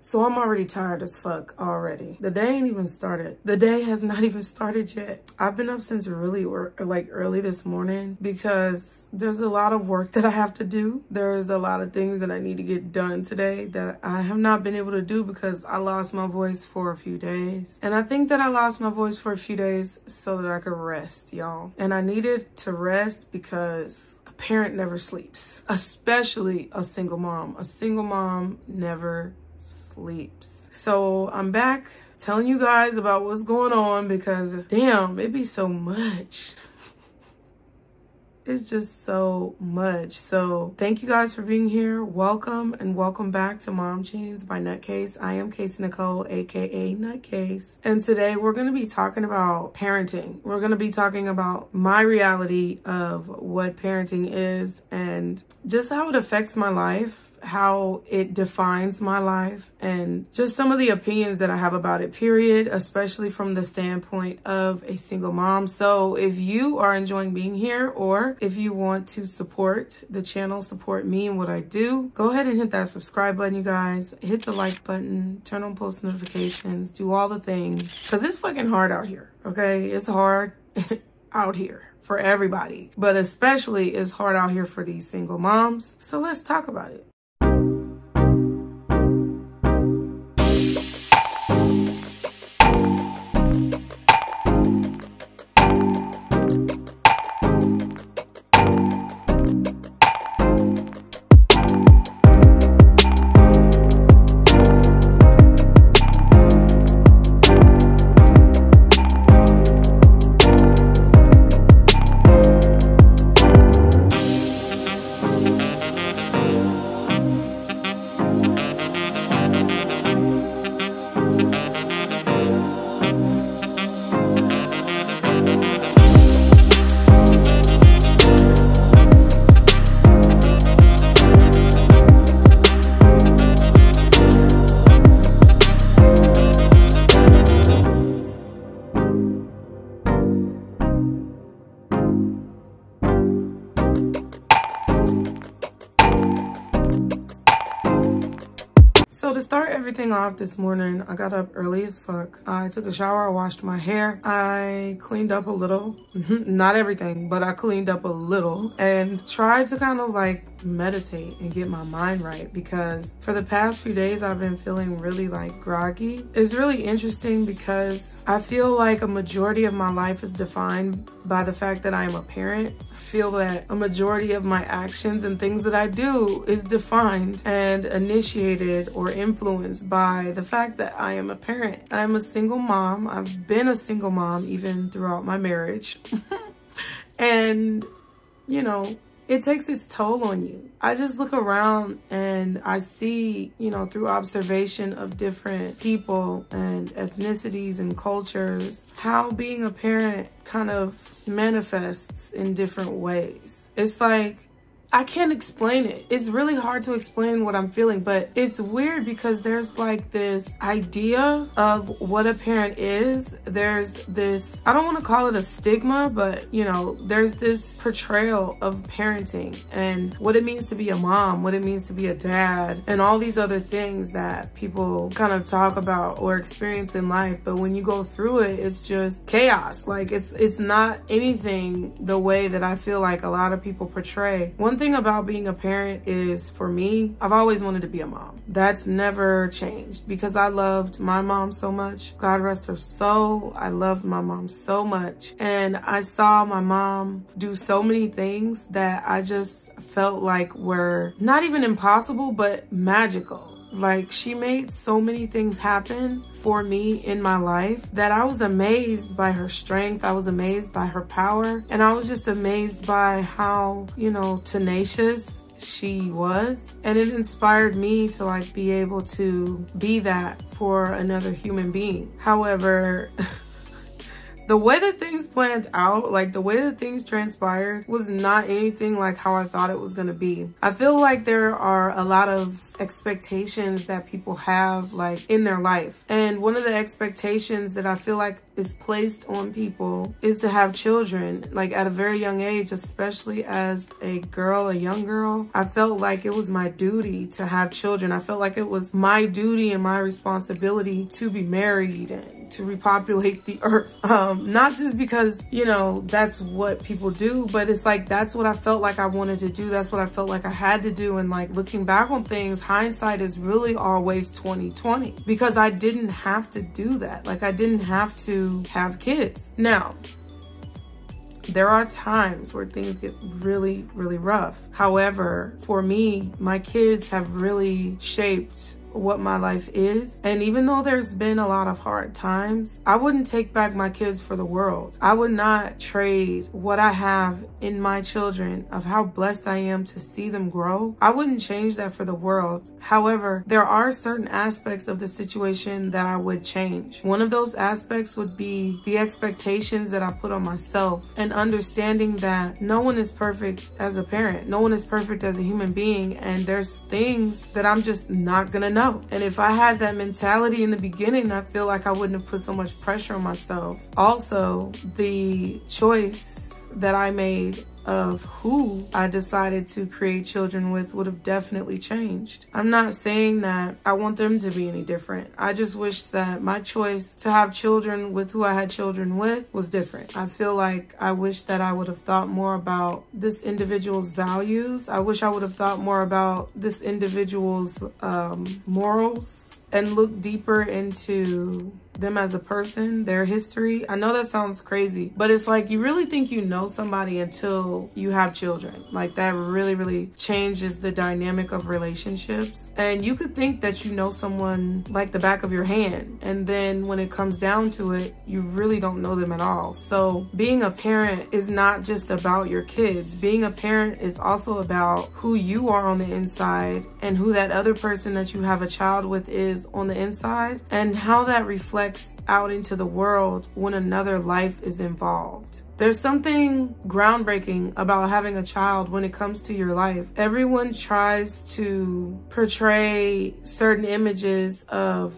So I'm already tired as fuck already. The day ain't even started. The day has not even started yet. I've been up since really early this morning because there's a lot of work that I have to do. There's a lot of things that I need to get done today that I have not been able to do because I lost my voice for a few days. And I think that I lost my voice for a few days so that I could rest, y'all. And I needed to rest because a parent never sleeps, especially a single mom. A single mom never sleeps. So I'm back telling you guys about what's going on because damn, it be so much. It's just so much. So thank you guys for being here. Welcome and welcome back to Mom Jeans by NUTCASE. I am Casey Nicole, aka NUTCASE. And today we're going to be talking about parenting. We're going to be talking about my reality of what parenting is and just how it affects my life, how it defines my life, and just some of the opinions that I have about it, period, especially from the standpoint of a single mom. So if you are enjoying being here, or if you want to support the channel, support me and what I do, go ahead and hit that subscribe button, you guys. Hit the like button, turn on post notifications, do all the things, because it's fucking hard out here, okay? It's hard out here for everybody, but especially it's hard out here for these single moms. So let's talk about it. So to start everything off this morning, I got up early as fuck. I took a shower, I washed my hair, I cleaned up a little, not everything, but I cleaned up a little and tried to kind of like meditate and get my mind right, because for the past few days I've been feeling really like groggy. It's really interesting because I feel like a majority of my life is defined by the fact that I am a parent. I feel that a majority of my actions and things that I do is defined and initiated or influenced by the fact that I am a parent. I'm a single mom. I've been a single mom even throughout my marriage. And, you know, it takes its toll on you. I just look around and I see, you know, through observation of different people and ethnicities and cultures, how being a parent kind of manifests in different ways. It's like, I can't explain it. It's really hard to explain what I'm feeling, but it's weird because there's like this idea of what a parent is. There's this, I don't want to call it a stigma, but you know, there's this portrayal of parenting and what it means to be a mom, what it means to be a dad, and all these other things that people kind of talk about or experience in life. But when you go through it, it's just chaos. Like it's not anything the way that I feel like a lot of people portray. One thing about being a parent is, for me, I've always wanted to be a mom. That's never changed because I loved my mom so much. God rest her soul. I loved my mom so much. And I saw my mom do so many things that I just felt like were not even impossible, but magical. Like, she made so many things happen for me in my life that I was amazed by her strength. I was amazed by her power. And I was just amazed by how, you know, tenacious she was. And it inspired me to like be able to be that for another human being. However, the way that things planned out, like the way that things transpired was not anything like how I thought it was going to be. I feel like there are a lot of expectations that people have like in their life. And one of the expectations that I feel like is placed on people is to have children, like at a very young age, especially as a girl, a young girl. I felt like it was my duty to have children. I felt like it was my duty and my responsibility to be married and to repopulate the earth. Not just because, you know, that's what people do, but it's like, that's what I felt like I wanted to do. That's what I felt like I had to do. And like looking back on things, hindsight is really always 20/20 because I didn't have to do that. Like I didn't have to have kids. Now, there are times where things get really, really rough. However, for me, my kids have really shaped what my life is. And even though there's been a lot of hard times, I wouldn't take back my kids for the world. I would not trade what I have in my children, of how blessed I am to see them grow. I wouldn't change that for the world. However, there are certain aspects of the situation that I would change. One of those aspects would be the expectations that I put on myself and understanding that no one is perfect as a parent. No one is perfect as a human being. And there's things that I'm just not gonna know. And if I had that mentality in the beginning, I feel like I wouldn't have put so much pressure on myself. Also, the choice that I made of who I decided to create children with would have definitely changed. I'm not saying that I want them to be any different. I just wish that my choice to have children with who I had children with was different. I feel like I wish that I would have thought more about this individual's values. I wish I would have thought more about this individual's morals and looked deeper into them as a person, their history. I know that sounds crazy, but it's like you really think you know somebody until you have children. Like that really, really changes the dynamic of relationships. And you could think that you know someone like the back of your hand, and then when it comes down to it, you really don't know them at all. So being a parent is not just about your kids. Being a parent is also about who you are on the inside and who that other person that you have a child with is on the inside, and how that reflects out into the world when another life is involved. There's something groundbreaking about having a child when it comes to your life. Everyone tries to portray certain images of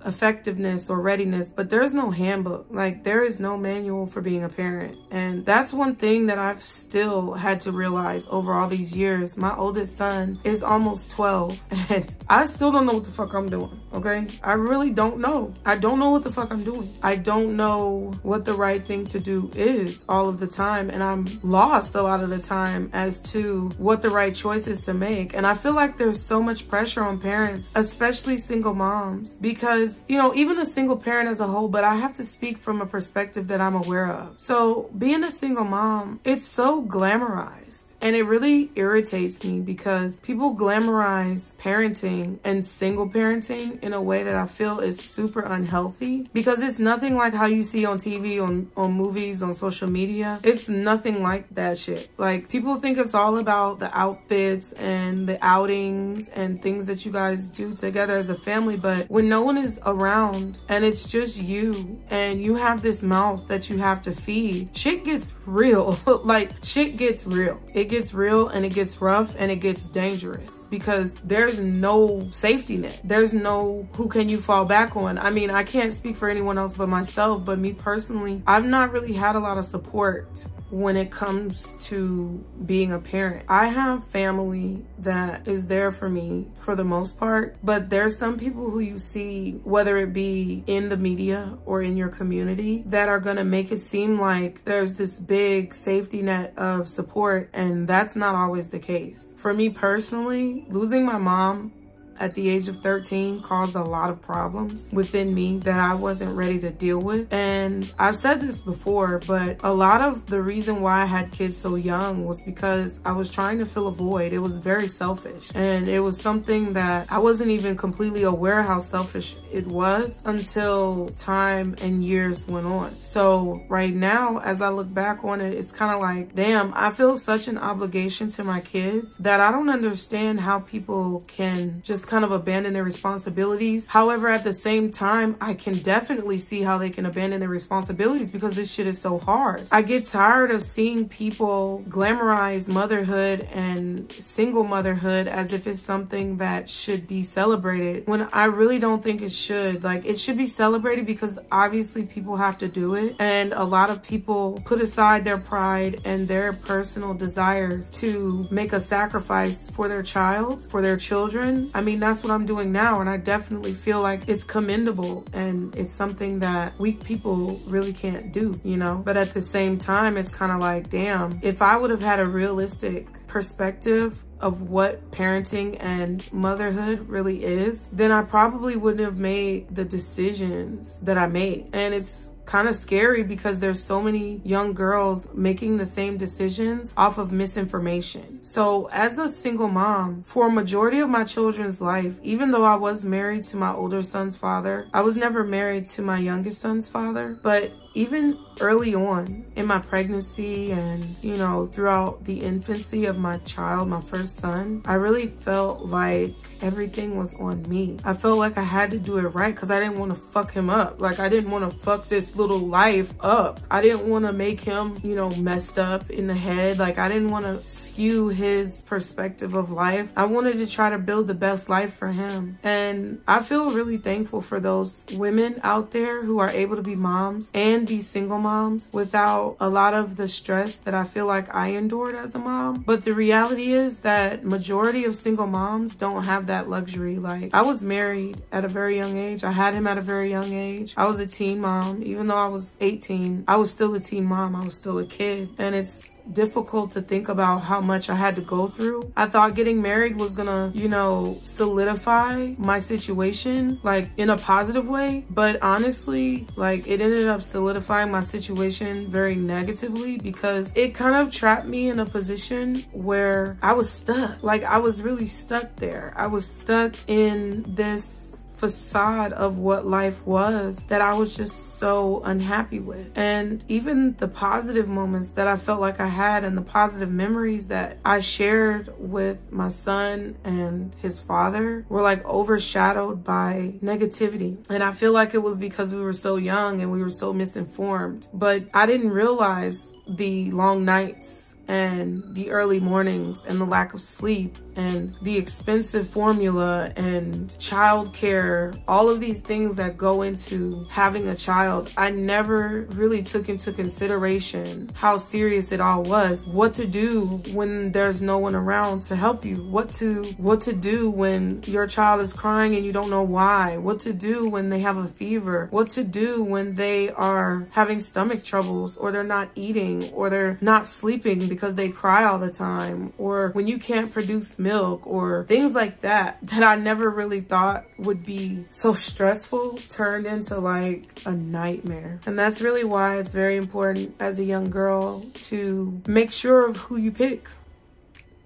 effectiveness or readiness, but there's no handbook. Like there is no manual for being a parent. And that's one thing that I've still had to realize over all these years. My oldest son is almost 12 and I still don't know what the fuck I'm doing. Okay, I really don't know. I don't know what the fuck I'm doing. I don't know what the right thing to do is all of the time, and I'm lost a lot of the time as to what the right choice is to make. And I feel like there's so much pressure on parents, especially single moms, because, you know, even a single parent as a whole, but I have to speak from a perspective that I'm aware of. So being a single mom, it's so glamorized. And it really irritates me because people glamorize parenting and single parenting in a way that I feel is super unhealthy, because it's nothing like how you see on TV, on movies, on social media. It's nothing like that shit. Like people think it's all about the outfits and the outings and things that you guys do together as a family. But when no one is around and it's just you and you have this mouth that you have to feed, shit gets real. Like shit gets real. It gets real and it gets rough and it gets dangerous because there's no safety net. There's no who can you fall back on. I mean, I can't speak for anyone else but myself, but me personally, I've not really had a lot of support when it comes to being a parent. I have family that is there for me for the most part, but there's some people who you see, whether it be in the media or in your community, that are gonna make it seem like there's this big safety net of support, and that's not always the case. For me personally, losing my mom at the age of 13 caused a lot of problems within me that I wasn't ready to deal with. And I've said this before, but a lot of the reason why I had kids so young was because I was trying to fill a void. It was very selfish. And it was something that I wasn't even completely aware how selfish it was until time and years went on. So right now, as I look back on it, it's kind of like, damn, I feel such an obligation to my kids that I don't understand how people can just kind of abandon their responsibilities. However, at the same time, I can definitely see how they can abandon their responsibilities because this shit is so hard. I get tired of seeing people glamorize motherhood and single motherhood as if it's something that should be celebrated, when I really don't think it should. Like, it should be celebrated because obviously people have to do it, and a lot of people put aside their pride and their personal desires to make a sacrifice for their child, for their children. I mean, that's what I'm doing now, and I definitely feel like it's commendable and it's something that weak people really can't do, you know? But at the same time, it's kind of like, damn, if I would have had a realistic perspective of what parenting and motherhood really is, then I probably wouldn't have made the decisions that I made. And it's kind of scary because there's so many young girls making the same decisions off of misinformation. So as a single mom, for a majority of my children's life, even though I was married to my older son's father, I was never married to my youngest son's father. But even early on in my pregnancy and, you know, throughout the infancy of my child, my first son, I really felt like everything was on me. I felt like I had to do it right because I didn't want to fuck him up. Like, I didn't want to fuck this little life up. I didn't want to make him, you know, messed up in the head. Like, I didn't want to skew his perspective of life. I wanted to try to build the best life for him. And I feel really thankful for those women out there who are able to be moms and be single moms without a lot of the stress that I feel like I endured as a mom. But the reality is that majority of single moms don't have that luxury. Like, I was married at a very young age. I had him at a very young age. I was a teen mom. Even though I was 18, I was still a teen mom. I was still a kid. And it's difficult to think about how much I had to go through. I thought getting married was gonna, you know, solidify my situation, like, in a positive way. But honestly, like, it ended up solidifying my situation very negatively because it kind of trapped me in a position where I was stuck. Like, I was really stuck there. I was stuck in this facade of what life was that I was just so unhappy with. And even the positive moments that I felt like I had and the positive memories that I shared with my son and his father were like overshadowed by negativity. And I feel like it was because we were so young and we were so misinformed. But I didn't realize the long nights and the early mornings and the lack of sleep and the expensive formula and childcare, all of these things that go into having a child. I never really took into consideration how serious it all was. What to do when there's no one around to help you. What to do when your child is crying and you don't know why. What to do when they have a fever. What to do when they are having stomach troubles or they're not eating or they're not sleeping because they cry all the time, or when you can't produce milk, or things like that I never really thought would be so stressful turned into like a nightmare. And that's really why it's very important as a young girl to make sure of who you pick.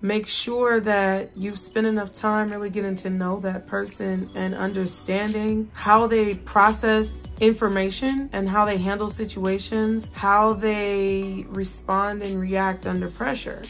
Make sure that you've spent enough time really getting to know that person and understanding how they process information and how they handle situations, how they respond and react under pressure.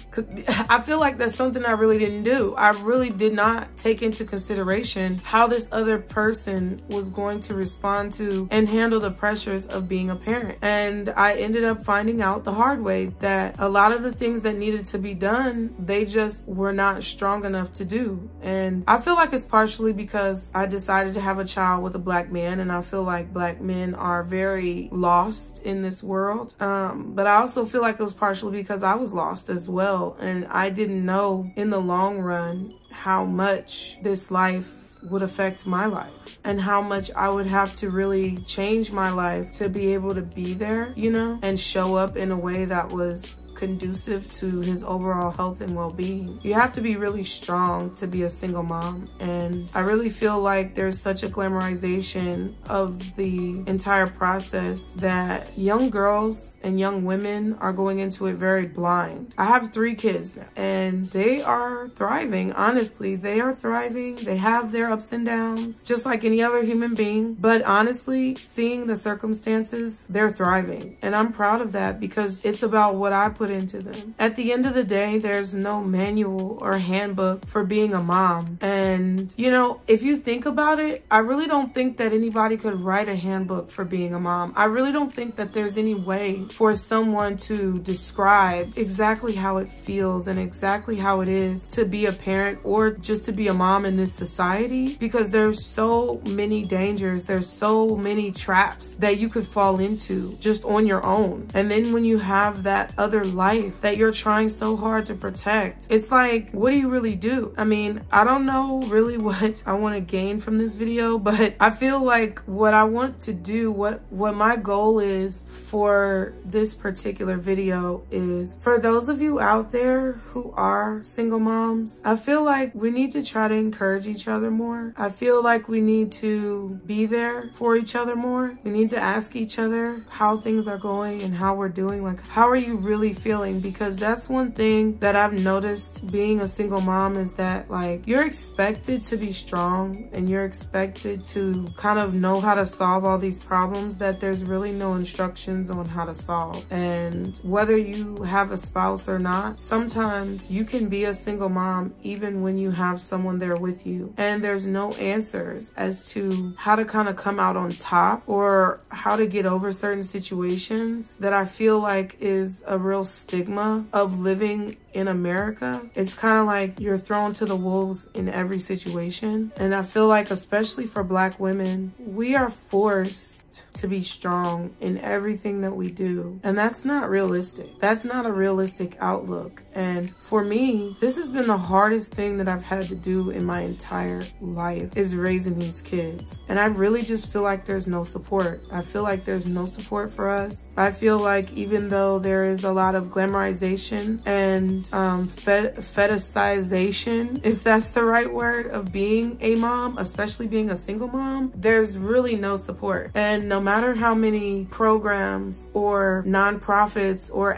I feel like that's something I really didn't do. I really did not take into consideration how this other person was going to respond to and handle the pressures of being a parent. And I ended up finding out the hard way that a lot of the things that needed to be done, they just were not strong enough to do. And I feel like it's partially because I decided to have a child with a black man, and I feel like black men are very lost in this world. But I also feel like it was partially because I was lost as well, and I didn't know in the long run how much this life would affect my life and how much I would have to really change my life to be able to be there, you know, and show up in a way that was conducive to his overall health and well-being. You have to be really strong to be a single mom. And I really feel like there's such a glamorization of the entire process that young girls and young women are going into it very blind. I have 3 kids now, and they are thriving. Honestly, they are thriving. They have their ups and downs, just like any other human being. But honestly, seeing the circumstances, they're thriving. And I'm proud of that because it's about what I put into them. At the end of the day, there's no manual or handbook for being a mom. And, you know, if you think about it, I really don't think that anybody could write a handbook for being a mom. I really don't think that there's any way for someone to describe exactly how it feels and exactly how it is to be a parent or just to be a mom in this society, because there's so many dangers, there's so many traps that you could fall into just on your own. And then when you have that other life that you're trying so hard to protect, it's like, what do you really do? I mean, I don't know really what I want to gain from this video, but I feel like what I want to do, what my goal is for this particular video is, for those of you out there who are single moms, I feel like we need to try to encourage each other more. I feel like we need to be there for each other more. We need to ask each other how things are going and how we're doing. Like, how are you really feeling? Because that's one thing that I've noticed being a single mom is that, like, you're expected to be strong and you're expected to kind of know how to solve all these problems that there's really no instructions on how to solve. And whether you have a spouse or not, sometimes you can be a single mom even when you have someone there with you, and there's no answers as to how to kind of come out on top or how to get over certain situations that I feel like is a real stigma of living in America. It's kind of like you're thrown to the wolves in every situation. And I feel like, especially for Black women, we are forced to be strong in everything that we do. And that's not realistic. That's not a realistic outlook. And for me, this has been the hardest thing that I've had to do in my entire life, is raising these kids. And I really just feel like there's no support. I feel like there's no support for us. I feel like even though there is a lot of glamorization and fetishization, if that's the right word, of being a mom, especially being a single mom, there's really no support. And no matter how many programs or nonprofits or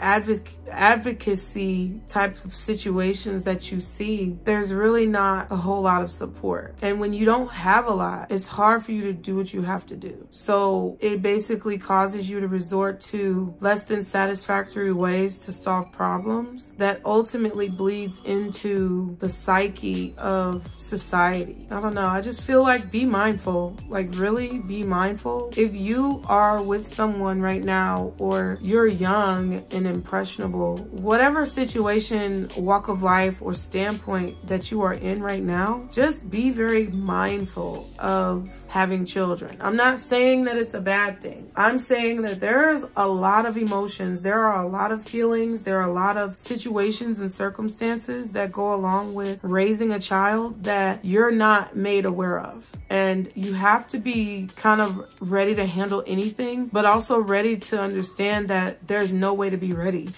advocacy types of situations that you see, there's really not a whole lot of support. And when you don't have a lot, it's hard for you to do what you have to do. So it basically causes you to resort to less than satisfactory ways to solve problems that ultimately bleeds into the psyche of society. I don't know. I just feel like, be mindful. Like, really be mindful. If you are with someone right now, or you're young and impressionable, whatever situation, walk of life, or standpoint that you are in right now, just be very mindful of having children. I'm not saying that it's a bad thing. I'm saying that there's a lot of emotions, there are a lot of feelings, there are a lot of situations and circumstances that go along with raising a child that you're not made aware of. And you have to be kind of ready to handle anything, but also ready to understand that there's no way to be ready.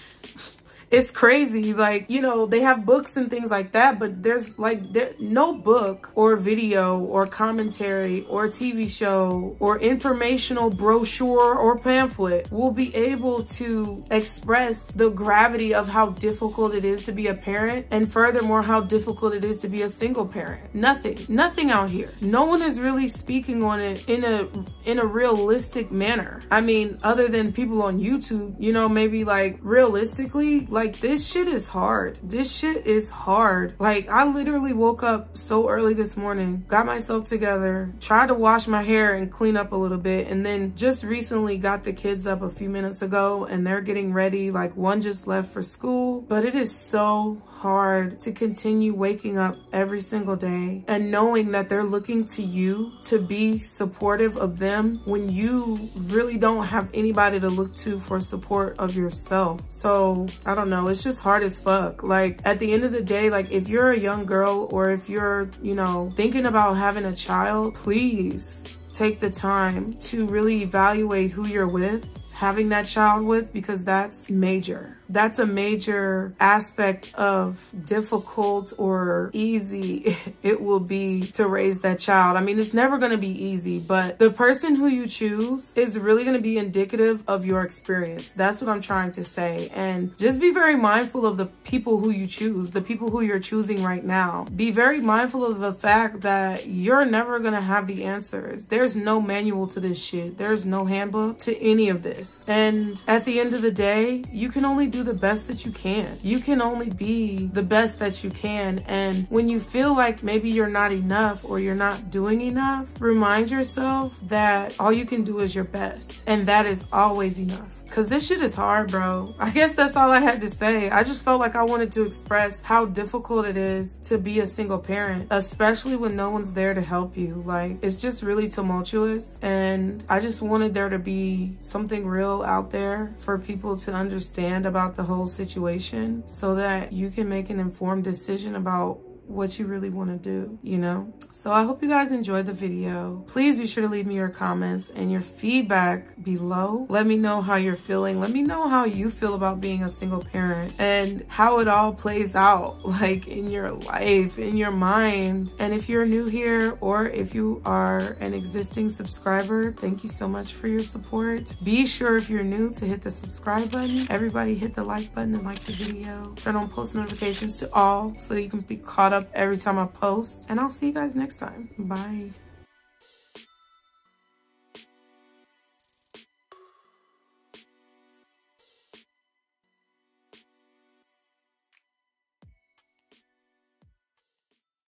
It's crazy. Like, you know, they have books and things like that, but there's like no book or video or commentary or TV show or informational brochure or pamphlet will be able to express the gravity of how difficult it is to be a parent, and furthermore, how difficult it is to be a single parent. Nothing out here. No one is really speaking on it in a realistic manner. I mean, other than people on YouTube, you know, maybe like realistically, like, this shit is hard. This shit is hard. Like, I literally woke up so early this morning, got myself together, tried to wash my hair and clean up a little bit, and then just recently got the kids up a few minutes ago, and they're getting ready. Like, one just left for school. But it is so hard to continue waking up every single day and knowing that they're looking to you to be supportive of them when you really don't have anybody to look to for support of yourself. So I don't know, it's just hard as fuck. Like, at the end of the day, like, if you're a young girl, or if you're, you know, thinking about having a child, please take the time to really evaluate who you're with, having that child with, because that's major. That's a major aspect of difficult or easy it will be to raise that child. I mean, it's never going to be easy, but the person who you choose is really going to be indicative of your experience. That's what I'm trying to say. And just be very mindful of the people who you choose, the people who you're choosing right now. Be very mindful of the fact that you're never going to have the answers. There's no manual to this shit. There's no handbook to any of this. And at the end of the day, you can only do do the best that you can. You can only be the best that you can. And when you feel like maybe you're not enough or you're not doing enough, remind yourself that all you can do is your best. And that is always enough. Cause this shit is hard, bro. I guess that's all I had to say. I just felt like I wanted to express how difficult it is to be a single parent, especially when no one's there to help you. Like, it's just really tumultuous. And I just wanted there to be something real out there for people to understand about the whole situation so that you can make an informed decision about what you really want to do, you know? So I hope you guys enjoyed the video. Please be sure to leave me your comments and your feedback below. Let me know how you're feeling. Let me know how you feel about being a single parent and how it all plays out, like in your life, in your mind. And if you're new here or if you are an existing subscriber, thank you so much for your support. Be sure if you're new to hit the subscribe button. Everybody hit the like button and like the video. Turn on post notifications to all so you can be caught up every time I post, and I'll see you guys next time. Bye.